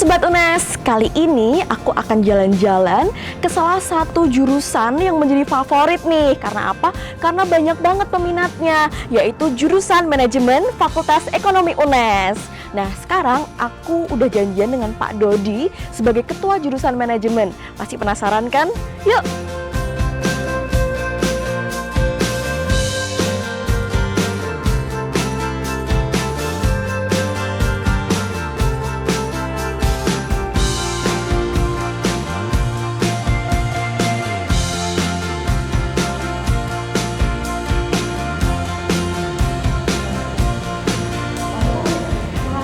Sobat UNES, kali ini aku akan jalan-jalan ke salah satu jurusan yang menjadi favorit nih. Karena apa? Karena banyak banget peminatnya, yaitu jurusan manajemen Fakultas Ekonomi UNES. Nah, sekarang aku udah janjian dengan Pak Dodi sebagai ketua jurusan manajemen. Pasti penasaran kan? Yuk!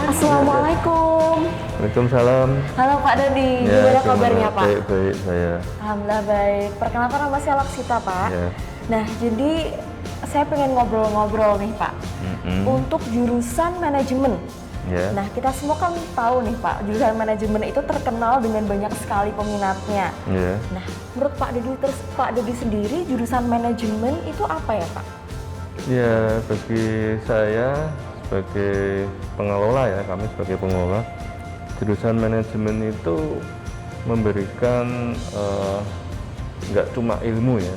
Assalamualaikum. Waalaikumsalam. Halo Pak Dodi, Ya, gimana kabarnya Pak? Baik saya. Alhamdulillah baik. Perkenalkan nama saya Laksita Pak. Ya. Nah, jadi saya pengen ngobrol-ngobrol nih Pak. Untuk jurusan manajemen. Ya. Nah, kita semua kan tahu nih Pak, jurusan manajemen itu terkenal dengan banyak sekali peminatnya. Ya. Nah, menurut Pak Dodi sendiri, jurusan manajemen itu apa ya Pak? Ya, bagi saya sebagai pengelola ya, kami sebagai pengelola, jurusan manajemen itu memberikan nggak cuma ilmu ya,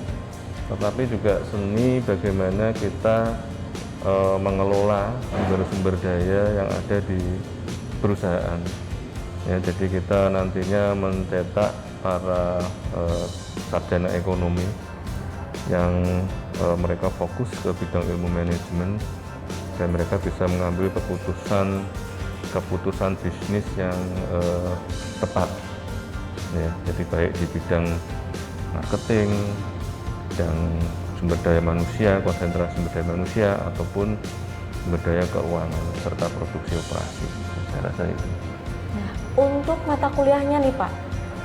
tetapi juga seni bagaimana kita mengelola sumber-sumber daya yang ada di perusahaan. Ya, jadi kita nantinya mencetak para sarjana ekonomi yang mereka fokus ke bidang ilmu manajemen dan mereka bisa mengambil keputusan bisnis yang tepat. Ya, jadi baik di bidang marketing, bidang sumber daya manusia, konsentrasi sumber daya manusia, ataupun sumber daya keuangan serta produksi operasi. Saya rasa itu. Nah, untuk mata kuliahnya nih Pak,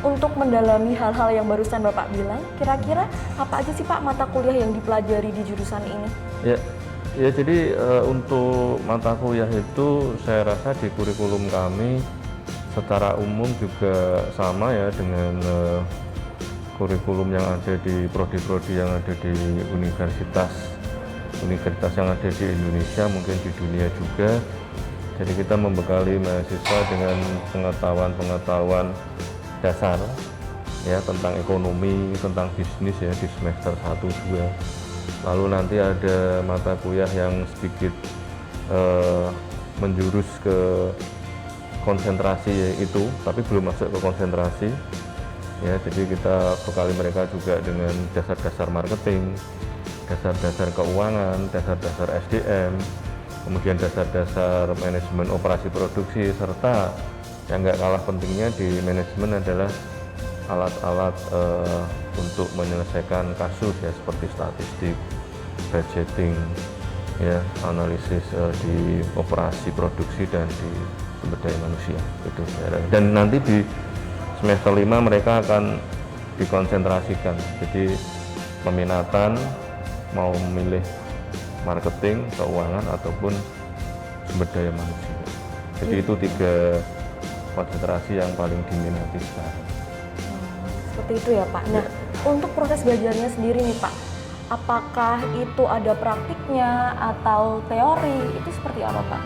untuk mendalami hal-hal yang barusan Bapak bilang, kira-kira apa aja sih Pak mata kuliah yang dipelajari di jurusan ini? Ya, jadi untuk mata kuliah itu saya rasa di kurikulum kami secara umum juga sama ya dengan kurikulum yang ada di prodi-prodi yang ada di universitas yang ada di Indonesia, mungkin di dunia juga. Jadi kita membekali mahasiswa dengan pengetahuan dasar ya tentang ekonomi, tentang bisnis ya di semester 1-2. Lalu nanti ada mata kuliah yang sedikit menjurus ke konsentrasi itu, tapi belum masuk ke konsentrasi. Ya, jadi kita bekali mereka juga dengan dasar-dasar marketing, dasar-dasar keuangan, dasar-dasar SDM, kemudian dasar-dasar manajemen operasi produksi, serta yang nggak kalah pentingnya di manajemen adalah alat-alat untuk menyelesaikan kasus ya, seperti statistik, budgeting, ya, analisis di operasi produksi dan di sumber daya manusia gitu. Dan nanti di semester 5 mereka akan dikonsentrasikan, jadi peminatan mau memilih marketing, keuangan, ataupun sumber daya manusia. Jadi itu 3 konsentrasi yang paling diminati sekarang. Seperti itu ya Pak. Nah, untuk proses belajarnya sendiri nih Pak, apakah itu ada praktiknya atau teori? Itu seperti apa Pak?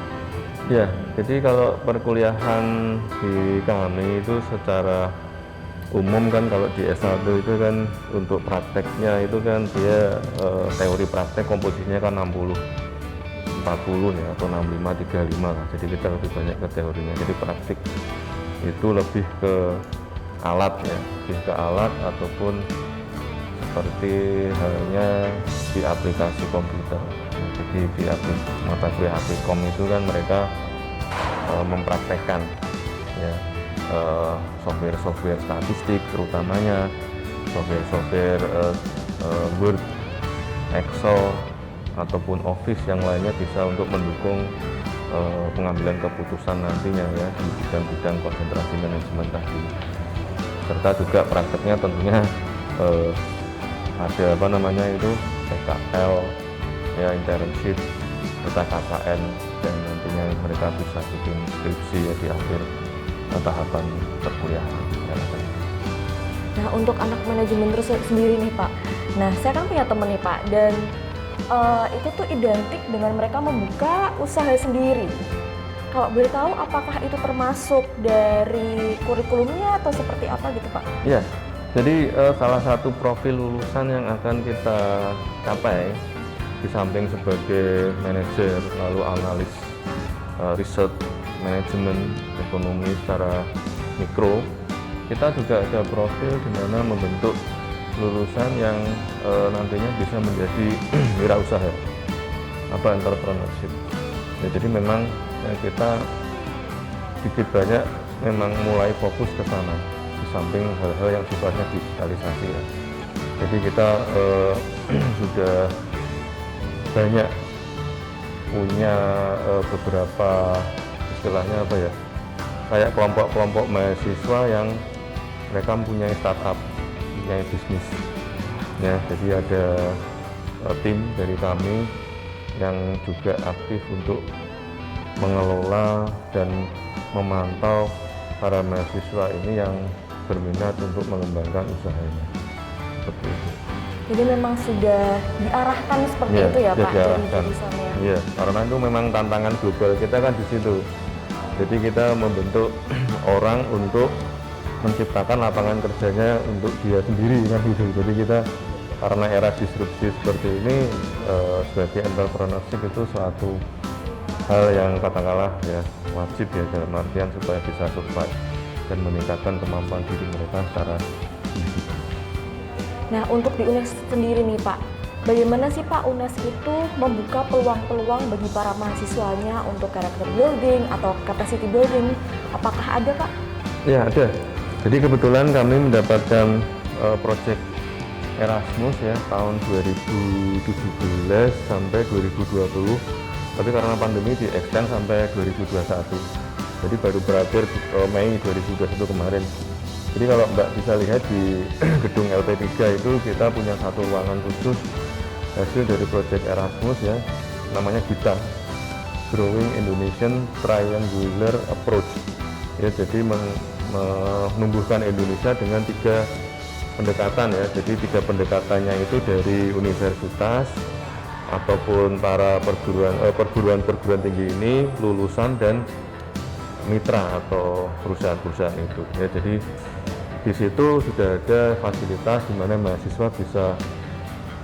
Ya, jadi kalau perkuliahan di kami itu secara umum kan, kalau di S1 itu kan untuk prakteknya itu kan dia teori praktek komposisinya kan 60-40 ya, atau 65-35 lah. Jadi kita lebih banyak ke teorinya. Jadi praktik itu lebih ke alat ya, lebih ke alat ataupun seperti halnya di aplikasi komputer. Jadi di mata kuliah Applikom itu kan mereka mempraktekkan ya software statistik, terutamanya software Word, Excel, ataupun Office yang lainnya, bisa untuk mendukung pengambilan keputusan nantinya ya di bidang-bidang konsentrasi manajemen tadi. Serta juga prakteknya tentunya ada PKL ya, internship, serta KKN, dan nantinya mereka bisa bikin skripsi ya di akhir tahapan perkuliahan ya. Nah, untuk anak manajemen terus sendiri nih Pak, nah saya kan punya temen nih Pak, dan itu tuh identik dengan mereka membuka usaha sendiri. Kalau boleh tahu, apakah itu termasuk dari kurikulumnya atau seperti apa gitu Pak? Ya, jadi salah satu profil lulusan yang akan kita capai di samping sebagai manajer, lalu analis riset, manajemen, ekonomi secara mikro, kita juga ada profil di mana membentuk lulusan yang nantinya bisa menjadi wirausaha atau entrepreneurship. Ya, jadi memang kita sedikit banyak memang mulai fokus ke sana di samping hal-hal yang sifatnya digitalisasi ya. Jadi kita sudah banyak punya beberapa istilahnya apa ya, kayak kelompok-kelompok mahasiswa yang mereka mempunyai startup, mempunyai bisnis ya. Jadi ada tim dari kami yang juga aktif untuk mengelola dan memantau para mahasiswa ini yang berminat untuk mengembangkan usahanya. Seperti itu. Jadi memang sudah diarahkan seperti Ya, itu ya sudah Pak, diarahkan. dari jurusannya. Iya, karena itu memang tantangan global kita kan di situ. Jadi kita membentuk orang untuk menciptakan lapangan kerjanya untuk dia sendiri kan gitu. Jadi kita karena era disrupsi seperti ini sebagai entrepreneurship itu suatu hal yang katakanlah ya wajib ya, dalam artian supaya bisa survive dan meningkatkan kemampuan diri mereka secara individu. Nah, untuk di UNES sendiri nih Pak, bagaimana sih Pak UNES itu membuka peluang-peluang bagi para mahasiswanya untuk character building atau capacity building? Apakah ada Pak? Ya ada. Jadi kebetulan kami mendapatkan proyek Erasmus ya tahun 2017 sampai 2020. Tapi karena pandemi di extend sampai 2021. Jadi baru berakhir Mei 2021 kemarin. Jadi kalau Mbak bisa lihat di gedung LP3 itu kita punya satu ruangan khusus hasil dari proyek Erasmus ya, namanya GITA, Growing Indonesian Triangular Approach. Ya, jadi menumbuhkan Indonesia dengan 3 pendekatan ya. Jadi 3 pendekatannya itu dari universitas ataupun para perguruan tinggi ini, lulusan dan mitra atau perusahaan-perusahaan itu ya. Jadi di situ sudah ada fasilitas di mana mahasiswa bisa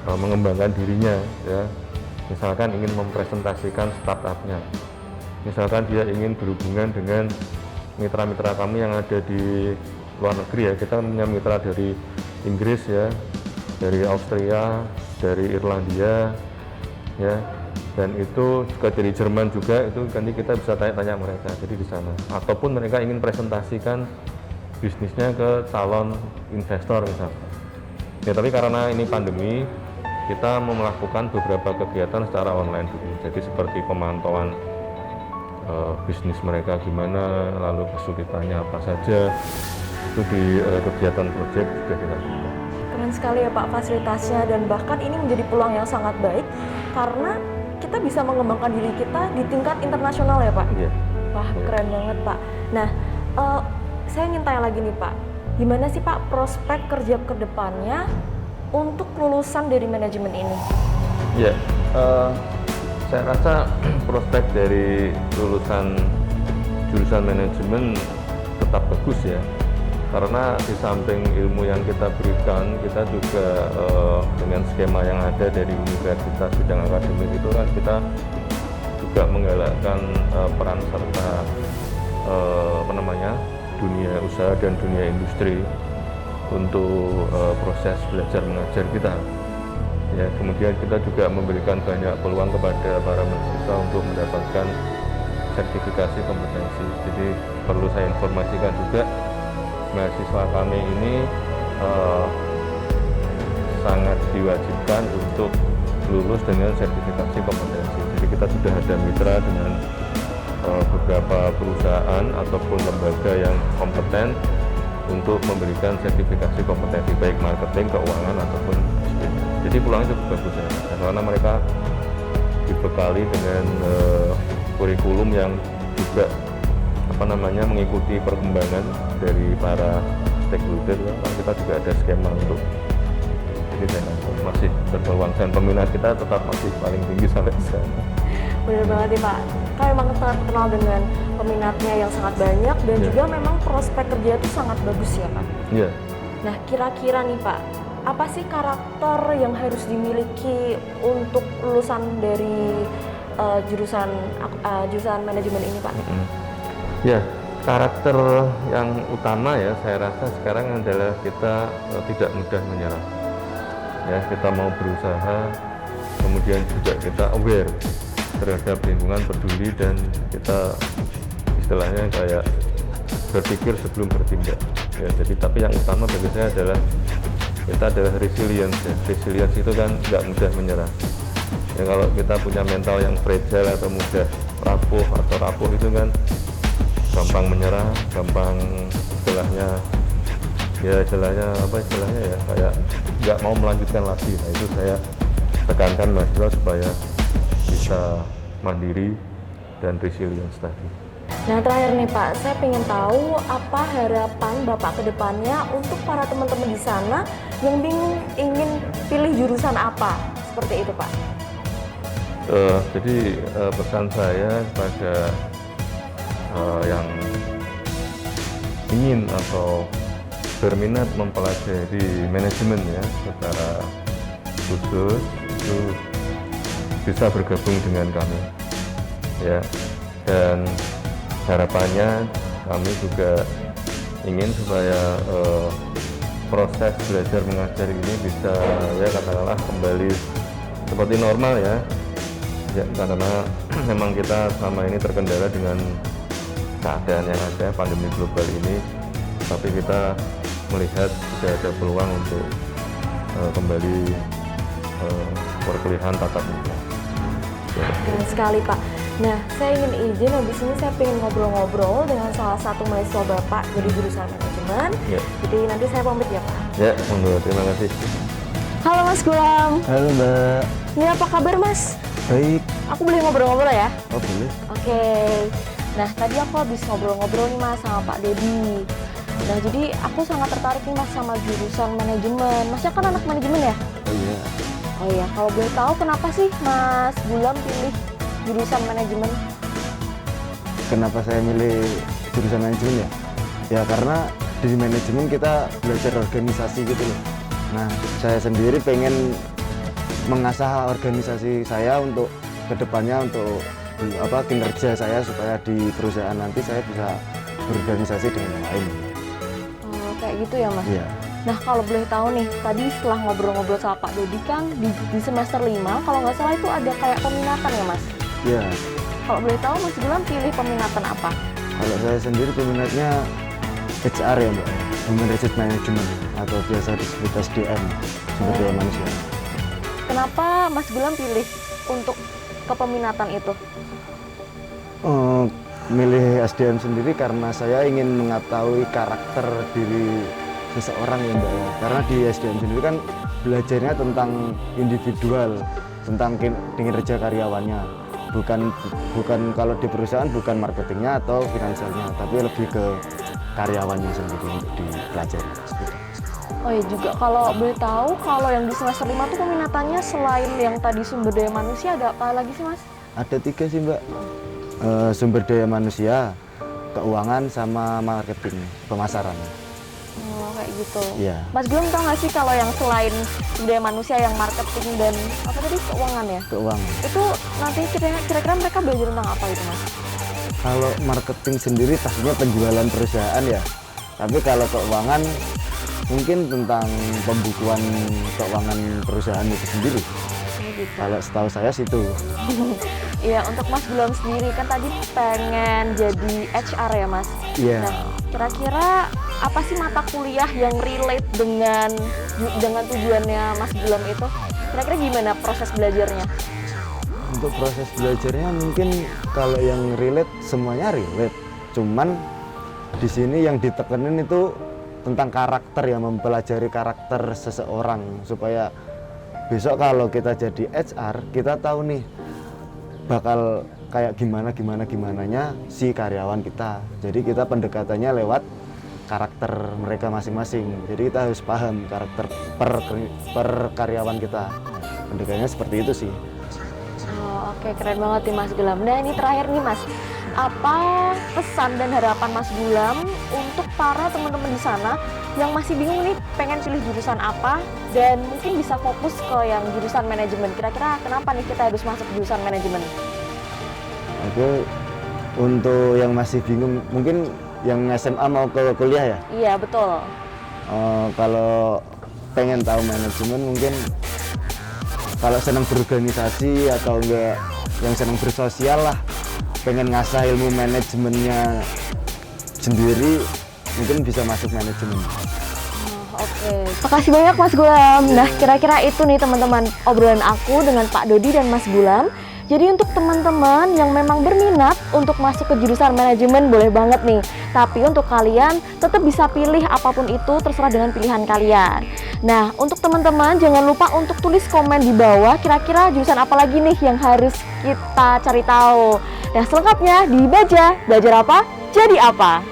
mengembangkan dirinya ya. Misalkan ingin mempresentasikan startupnya, misalkan dia ingin berhubungan dengan mitra-mitra kami yang ada di luar negeri ya. Kita punya mitra dari Inggris ya, dari Austria, dari Irlandia ya, dan itu juga dari Jerman juga. Itu nanti kita bisa tanya-tanya mereka jadi di sana, ataupun mereka ingin presentasikan bisnisnya ke calon investor misalnya ya. Tapi karena ini pandemi, kita mau melakukan beberapa kegiatan secara online dulu. Jadi seperti pemantauan bisnis mereka gimana, lalu kesulitannya apa saja, itu di kegiatan proyek juga dilakukan. Keren sekali ya Pak fasilitasnya, dan bahkan ini menjadi peluang yang sangat baik karena kita bisa mengembangkan diri kita di tingkat internasional ya Pak. Iya. Wah, Iya. keren banget Pak. Nah, saya ingin tanya lagi nih Pak, gimana sih Pak prospek kerja ke depannya untuk lulusan dari manajemen ini? Ya, saya rasa prospek dari lulusan jurusan manajemen tetap bagus ya. Karena di samping ilmu yang kita berikan, kita juga dengan skema yang ada dari universitas bidang akademik itu kan kita juga menggalakkan peran serta dunia usaha dan dunia industri untuk proses belajar mengajar kita. Ya, kemudian kita juga memberikan banyak peluang kepada para mahasiswa untuk mendapatkan sertifikasi kompetensi. Jadi perlu saya informasikan juga, mahasiswa kami ini sangat diwajibkan untuk lulus dengan sertifikasi kompetensi. Jadi kita sudah ada mitra dengan beberapa perusahaan ataupun lembaga yang kompeten untuk memberikan sertifikasi kompetensi baik marketing, keuangan ataupun bisnis. Jadi peluangnya cukup bagus ya, karena mereka dibekali dengan kurikulum yang juga mengikuti perkembangan dari para stakeholder. Kan kita juga ada skema untuk, jadi saya masih berpeluang dan peminat kita tetap masih paling tinggi sampai sekarang. Bener banget nih Pak. Kan memang terkenal dengan peminatnya yang sangat banyak dan Iya. juga memang prospek kerja itu sangat bagus ya Pak. Iya. Nah, kira-kira nih Pak, apa sih karakter yang harus dimiliki untuk lulusan dari jurusan manajemen ini Pak? Ya, karakter yang utama ya saya rasa sekarang adalah kita tidak mudah menyerah. Ya, kita mau berusaha, kemudian juga kita aware terhadap lingkungan, peduli, dan kita istilahnya kayak berpikir sebelum bertindak. Ya, jadi tapi yang utama bagi saya adalah kita adalah resilience. Ya. Resilience itu kan nggak mudah menyerah. Ya, kalau kita punya mental yang fragile atau mudah rapuh itu kan gampang menyerah, gampang istilahnya ya kayak nggak mau melanjutkan lagi. Nah, itu saya tekankan mahasiswa supaya bisa mandiri dan resilience tadi. Nah terakhir nih Pak, saya ingin tahu apa harapan Bapak ke depannya untuk para teman-teman di sana yang bingung ingin pilih jurusan apa, seperti itu Pak. Jadi pesan saya kepada yang ingin atau berminat mempelajari manajemen ya secara khusus itu bisa bergabung dengan kami ya, dan harapannya kami juga ingin supaya proses belajar mengajar ini bisa ya katakanlah kembali seperti normal ya, karena memang kita selama ini terkendala dengan keadaan yang ada, pandemi global ini, tapi kita melihat sudah ada peluang untuk kembali perkuliahan tatap muka. Keren sekali Pak. Nah, saya ingin izin habis ini saya ingin ngobrol-ngobrol dengan salah satu mahasiswa Bapak dari jurusan manajemen. Ya. Jadi nanti saya pamit ya Pak. Ya, monggo, terima kasih. Halo Mas Gulam. Halo Mbak. Ini apa kabar Mas? Baik. Aku boleh ngobrol-ngobrol ya? Oh boleh. Oke. Nah, tadi aku habis ngobrol-ngobrol nih Mas sama Pak Dedi. Nah, jadi aku sangat tertarik nih Mas sama jurusan manajemen. Masnya kan anak manajemen ya? Oh iya. Oh iya, kalau boleh tahu kenapa sih Mas Gulam pilih jurusan manajemen? Kenapa saya milih jurusan manajemen ya? Ya karena di manajemen kita belajar organisasi gitu loh. Nah, saya sendiri pengen mengasah organisasi saya untuk kedepannya untuk kinerja saya supaya di perusahaan nanti saya bisa berorganisasi dengan yang lain. Oh, kayak gitu ya Mas? Iya. Nah, kalau boleh tahu nih, tadi setelah ngobrol-ngobrol sama Pak Dodi kan di semester 5, kalau nggak salah itu ada kayak peminatan ya Mas? Iya. Kalau boleh tahu Mas Gulam pilih peminatan apa? Kalau saya sendiri peminatnya HR ya Mbak, Human Resource Management atau biasa disebut SDM, sumber daya manusia. Kenapa Mas Gulam pilih untuk kepeminatan itu? Milih SDM sendiri karena saya ingin mengetahui karakter diri seseorang ya Mbak ya. Karena di SDM sendiri kan belajarnya tentang individual, tentang kinerja karyawannya. Bukan kalau di perusahaan bukan marketingnya atau finansialnya, tapi lebih ke karyawannya sendiri untuk dipelajari. Oh ya juga, kalau boleh tahu, kalau yang di semester 5 tuh peminatannya selain yang tadi sumber daya manusia ada apa lagi sih Mas? Ada 3 sih Mbak, sumber daya manusia, keuangan, sama marketing, pemasaran. Oh kayak gitu. Iya. Mas Gulam tahu nggak sih kalau yang selain sumber daya manusia yang marketing dan apa tadi keuangan ya? Keuangan. Itu nanti kira-kira mereka belajar tentang apa itu Mas? Kalau marketing sendiri pastinya penjualan perusahaan ya. Tapi kalau keuangan mungkin tentang pembukuan keuangan perusahaan itu sendiri. Gitu. Kalau setahu saya situ. Iya, untuk Mas Gulam sendiri kan tadi pengen jadi HR ya Mas? Iya. Nah, kira-kira apa sih mata kuliah yang relate dengan tujuannya Mas Gulam itu? Kira-kira gimana proses belajarnya? Untuk proses belajarnya mungkin kalau yang relate semuanya relate. Cuman di sini yang ditekenin itu tentang karakter ya, mempelajari karakter seseorang supaya besok kalau kita jadi HR kita tahu nih bakal kayak gimananya si karyawan kita. Jadi kita pendekatannya lewat karakter mereka masing-masing. Jadi kita harus paham karakter per karyawan kita. Pendekatannya seperti itu sih. Oh, Oke, keren banget nih Mas Gulam. Nah, ini terakhir nih Mas, apa pesan dan harapan Mas Gulam untuk para teman-teman di sana yang masih bingung nih pengen pilih jurusan apa dan mungkin bisa fokus ke yang jurusan manajemen. Kira-kira kenapa nih kita harus masuk jurusan manajemen? Aku untuk yang masih bingung, mungkin yang SMA mau ke kuliah ya. Iya, betul. Kalau pengen tahu manajemen, mungkin kalau senang berorganisasi atau enggak yang senang bersosial lah, pengen ngasah ilmu manajemennya sendiri, mungkin bisa masuk manajemen. Oke, makasih banyak Mas Gulam. Nah, kira-kira itu nih teman-teman obrolan aku dengan Pak Dodi dan Mas Gulam. Jadi untuk teman-teman yang memang berminat untuk masuk ke jurusan manajemen boleh banget nih. Tapi untuk kalian tetap bisa pilih apapun itu, terserah dengan pilihan kalian. Nah, untuk teman-teman jangan lupa untuk tulis komen di bawah kira-kira jurusan apa lagi nih yang harus kita cari tahu. Nah, selengkapnya di Baja. Belajar apa? Jadi apa?